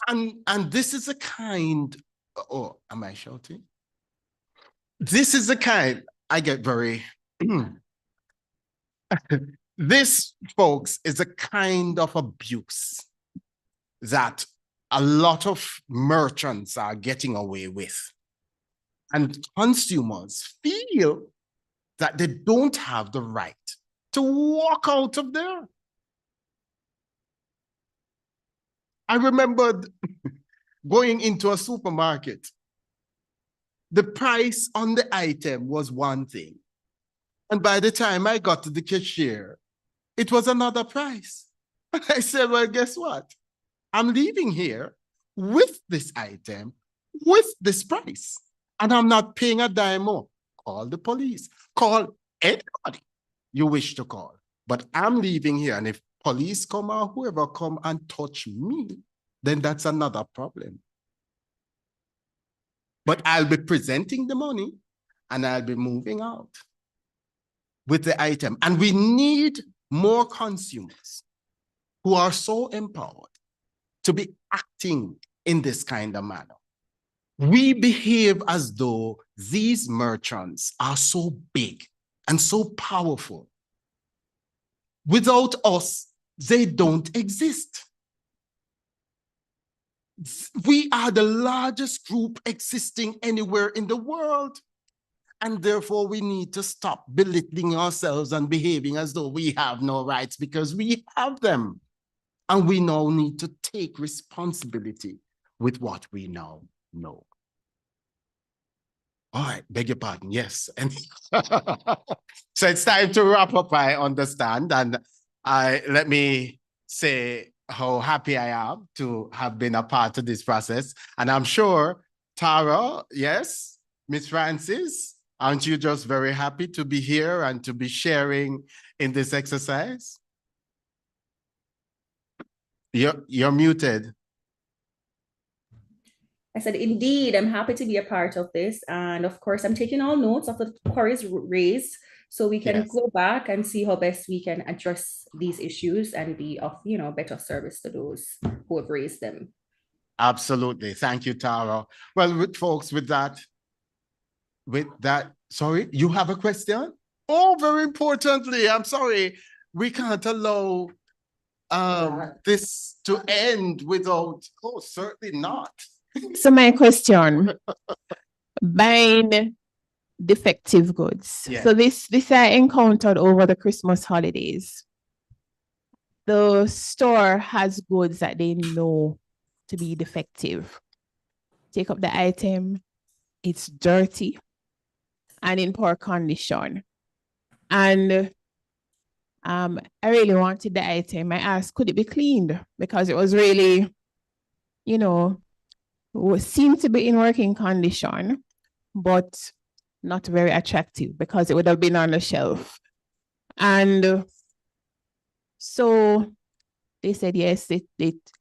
And this is a kind, oh, am I shouting? This is the kind, I get very, this, folks, is a kind of abuse that a lot of merchants are getting away with. And consumers feel that they don't have the right to walk out of there. I remembered going into a supermarket. The price on the item was one thing. And by the time I got to the cashier, it was another price. I said, well, guess what? I'm leaving here with this item, with this price, and I'm not paying a dime more. Call the police, call anybody you wish to call. But I'm leaving here, and if police come or whoever come and touch me, then that's another problem. But I'll be presenting the money and I'll be moving out with the item. And we need more consumers who are so empowered to be acting in this kind of manner. We behave as though these merchants are so big and so powerful. Without us, they don't exist. We are the largest group existing anywhere in the world. And therefore, we need to stop belittling ourselves and behaving as though we have no rights, because we have them. And we now need to take responsibility with what we now know. All right, beg your pardon, yes. And so it's time to wrap up, I understand. And let me say how happy I am to have been a part of this process. And I'm sure, Tara, yes, Miss Francis, aren't you just very happy to be here and to be sharing in this exercise? You're muted. I said, indeed, I'm happy to be a part of this. And of course, I'm taking all notes of the queries raised so we can go back and see how best we can address these issues and be of, better service to those who have raised them. Absolutely. Thank you, Tara. Well, folks, with that, sorry, you have a question? Oh, very importantly, I'm sorry, we can't allow this to end without, oh, certainly not. So my question, buying defective goods. Yeah. So this I encountered over the Christmas holidays. The store has goods that they know to be defective. Take up the item, it's dirty and in poor condition. And I really wanted the item. I asked, could it be cleaned? Because it was really, seemed to be in working condition, but not very attractive because it would have been on the shelf. And so they said, yes,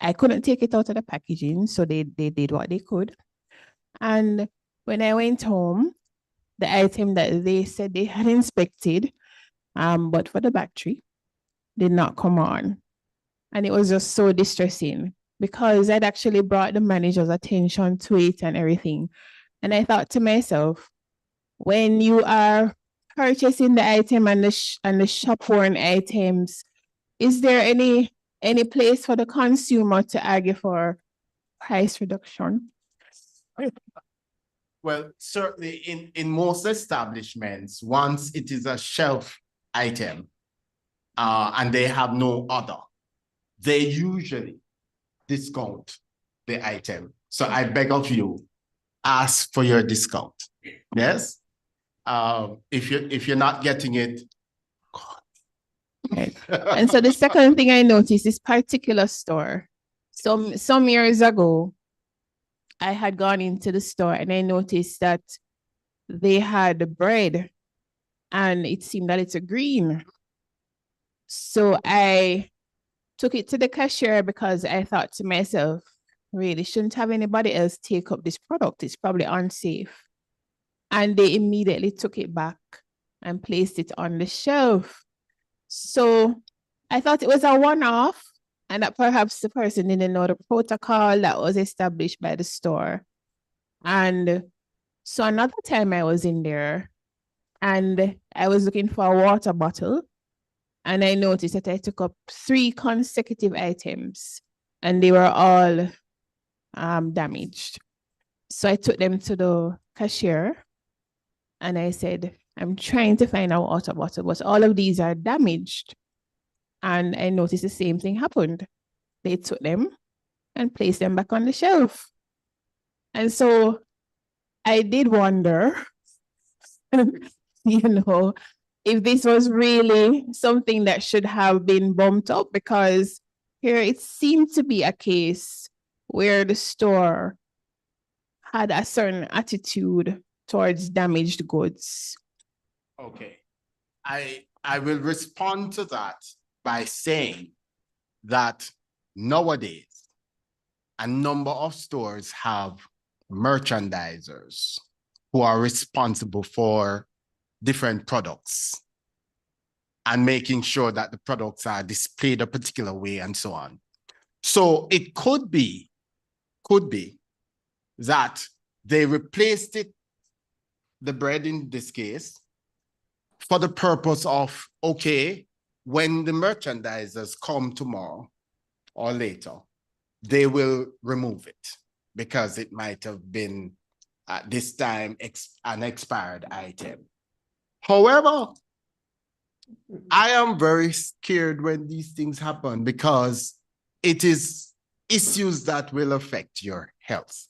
I couldn't take it out of the packaging, so they did what they could. And when I went home, the item that they said they had inspected, but for the battery, did not come on. And it was just so distressing because I'd actually brought the manager's attention to it and everything. And I thought to myself, when you are purchasing the item and the shop-worn items, is there any place for the consumer to argue for price reduction? Well, certainly in most establishments, once it is a shelf item and they have no other, they usually discount the item. So I beg of you, ask for your discount. Yes? If you're not getting it, Right. And so the second thing I noticed, this particular store, some years ago, I had gone into the store and I noticed that they had bread and it seemed that it's a green. So I took it to the cashier because I thought to myself, really shouldn't have anybody else take up this product. It's probably unsafe. And they immediately took it back and placed it on the shelf. So I thought it was a one-off and that perhaps the person didn't know the protocol that was established by the store. And so another time I was in there and I was looking for a water bottle and I noticed that I took up 3 consecutive items and they were all damaged. So I took them to the cashier and I said, I'm trying to find a water bottle, but all of these are damaged. And I noticed the same thing happened. They took them and placed them back on the shelf. And so I did wonder, if this was really something that should have been bumped up, because here it seemed to be a case where the store had a certain attitude towards damaged goods. Okay. I will respond to that by saying that nowadays a number of stores have merchandisers who are responsible for different products and making sure that the products are displayed a particular way and so on. So it could be that they replaced it, the bread in this case, for the purpose of, okay, when the merchandisers come tomorrow or later, they will remove it because it might have been at this time an expired item. However, I am very scared when these things happen because it is issues that will affect your health.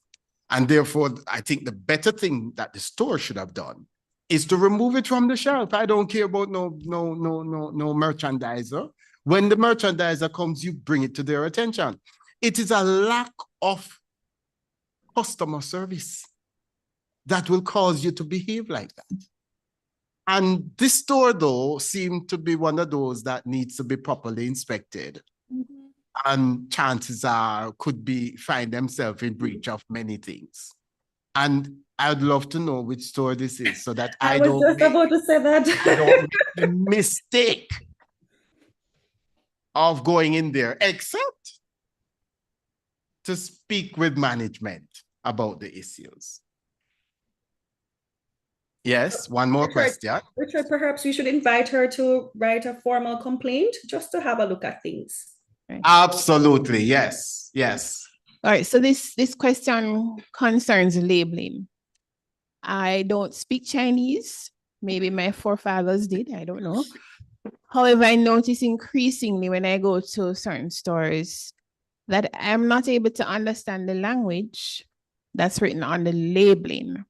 And therefore, I think the better thing that the store should have done is to remove it from the shelf. I don't care about no merchandiser. When the merchandiser comes, you bring it to their attention. It is a lack of customer service that will cause you to behave like that. And this store, though, seemed to be one of those that needs to be properly inspected. Mm-hmm. And chances are find themselves in breach of many things. And I'd love to know which store this is so that I was just about to say that. I don't make the mistake of going in there, except to speak with management about the issues. Yes, one more question. Richard, perhaps we should invite her to write a formal complaint just to have a look at things. Right. Absolutely, yes, yes. All right, so this question concerns labeling. I don't speak Chinese. Maybe my forefathers did, I don't know. However, I notice increasingly when I go to certain stores that I'm not able to understand the language that's written on the labeling.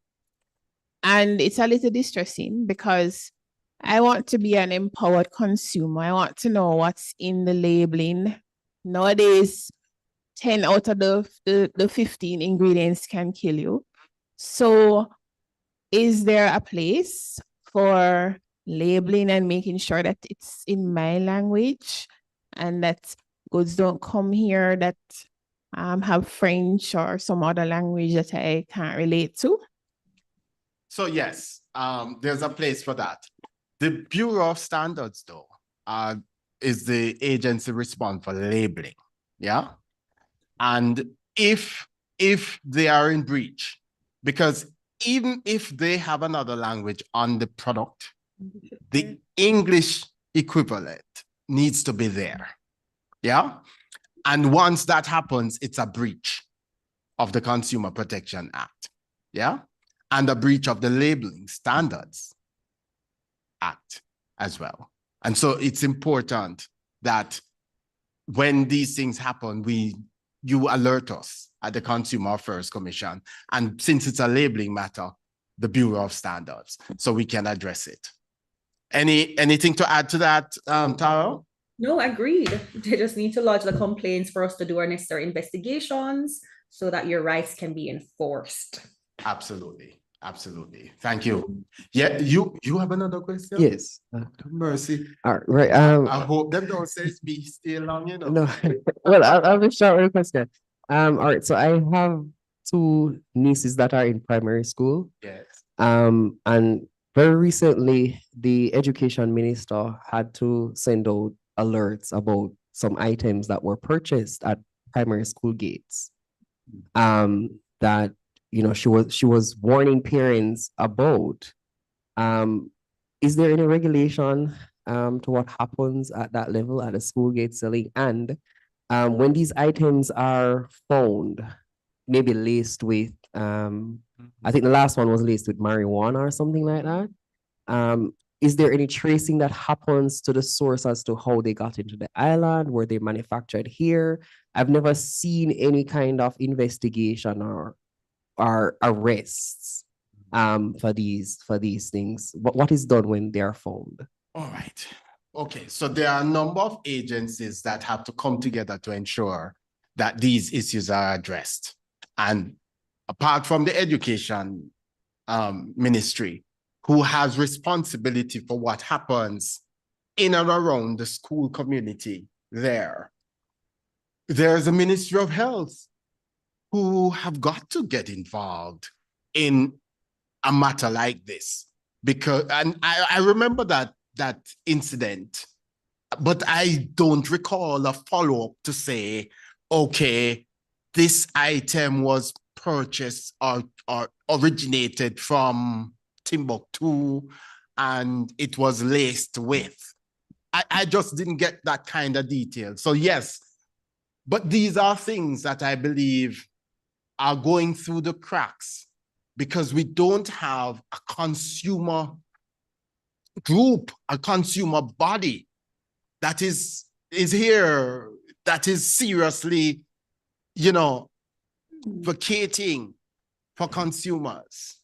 And it's a little distressing because I want to be an empowered consumer. I want to know what's in the labeling. Nowadays, 10 out of the 15 ingredients can kill you. So is there a place for labeling and making sure that it's in my language and that goods don't come here that have French or some other language that I can't relate to? So yes, there's a place for that. The Bureau of Standards, though, is the agency responsible for labeling, yeah? And if they are in breach, because even if they have another language on the product, the English equivalent needs to be there, yeah? And once that happens, it's a breach of the Consumer Protection Act, yeah? And a breach of the Labeling Standards Act as well. And so it's important that when these things happen, you alert us at the Consumer Affairs Commission. And since it's a labeling matter, the Bureau of Standards, so we can address it. Anything to add to that, Taro? No, agreed. They just need to lodge the complaints for us to do our necessary investigations so that your rights can be enforced. Absolutely. Absolutely. Thank you. Yeah, you have another question? Yes. Mercy. All right. I hope them don't say be still long, you know. No. Well, I'll be short with the question. All right. So I have two nieces that are in primary school. Yes. And very recently, the education minister had to send out alerts about some items that were purchased at primary school gates. That she was warning parents about. Is there any regulation to what happens at that level at the school gate selling? And when these items are found, maybe laced with I think the last one was laced with marijuana or something like that. Is there any tracing that happens to the source as to how they got into the island? Were they manufactured here? I've never seen any kind of investigation or arrests for these things. What is done when they are found? All right. Okay. So there are a number of agencies that have to come together to ensure that these issues are addressed. And apart from the education ministry, who has responsibility for what happens in and around the school community there's a Ministry of Health who have got to get involved in a matter like this. Because, and I remember that incident, but I don't recall a follow-up to say, okay, this item was purchased or originated from Timbuktu and it was laced with. I just didn't get that kind of detail. So yes, but these are things that I believe are going through the cracks because we don't have a consumer group, a consumer body that is here, that is seriously, advocating for consumers,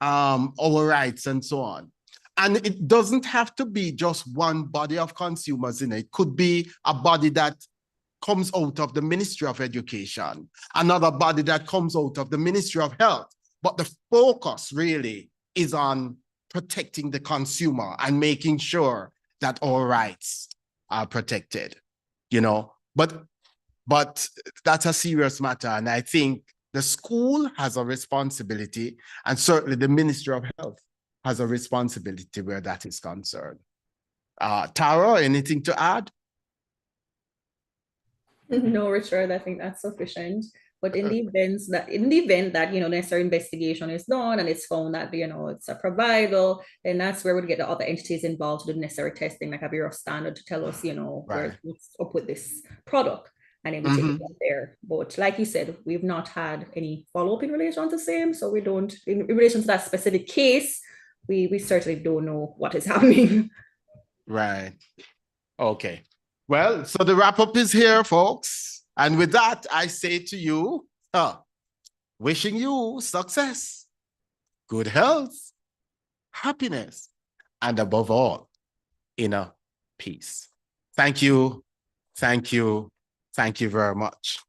our rights and so on. And it doesn't have to be just one body of consumers in it. It could be a body that comes out of the Ministry of Education, another body that comes out of the Ministry of Health. But the focus really is on protecting the consumer and making sure that our rights are protected, But that's a serious matter. And I think the school has a responsibility, and certainly the Ministry of Health has a responsibility where that is concerned. Tara, anything to add? No, Richard, I think that's sufficient. But in the event that necessary investigation is done and it's found that it's a provider, then that's where we'd get the other entities involved to do necessary testing, like a Bureau of Standard, to tell us, Right. what's up with this product, and then we take it from there. But like you said, we've not had any follow-up in relation to same, so we don't, in relation to that specific case, we certainly don't know what is happening. Right. Okay. Well, so the wrap-up is here, folks. And with that, I say to you, wishing you success, good health, happiness, and above all, inner peace. Thank you. Thank you. Thank you very much.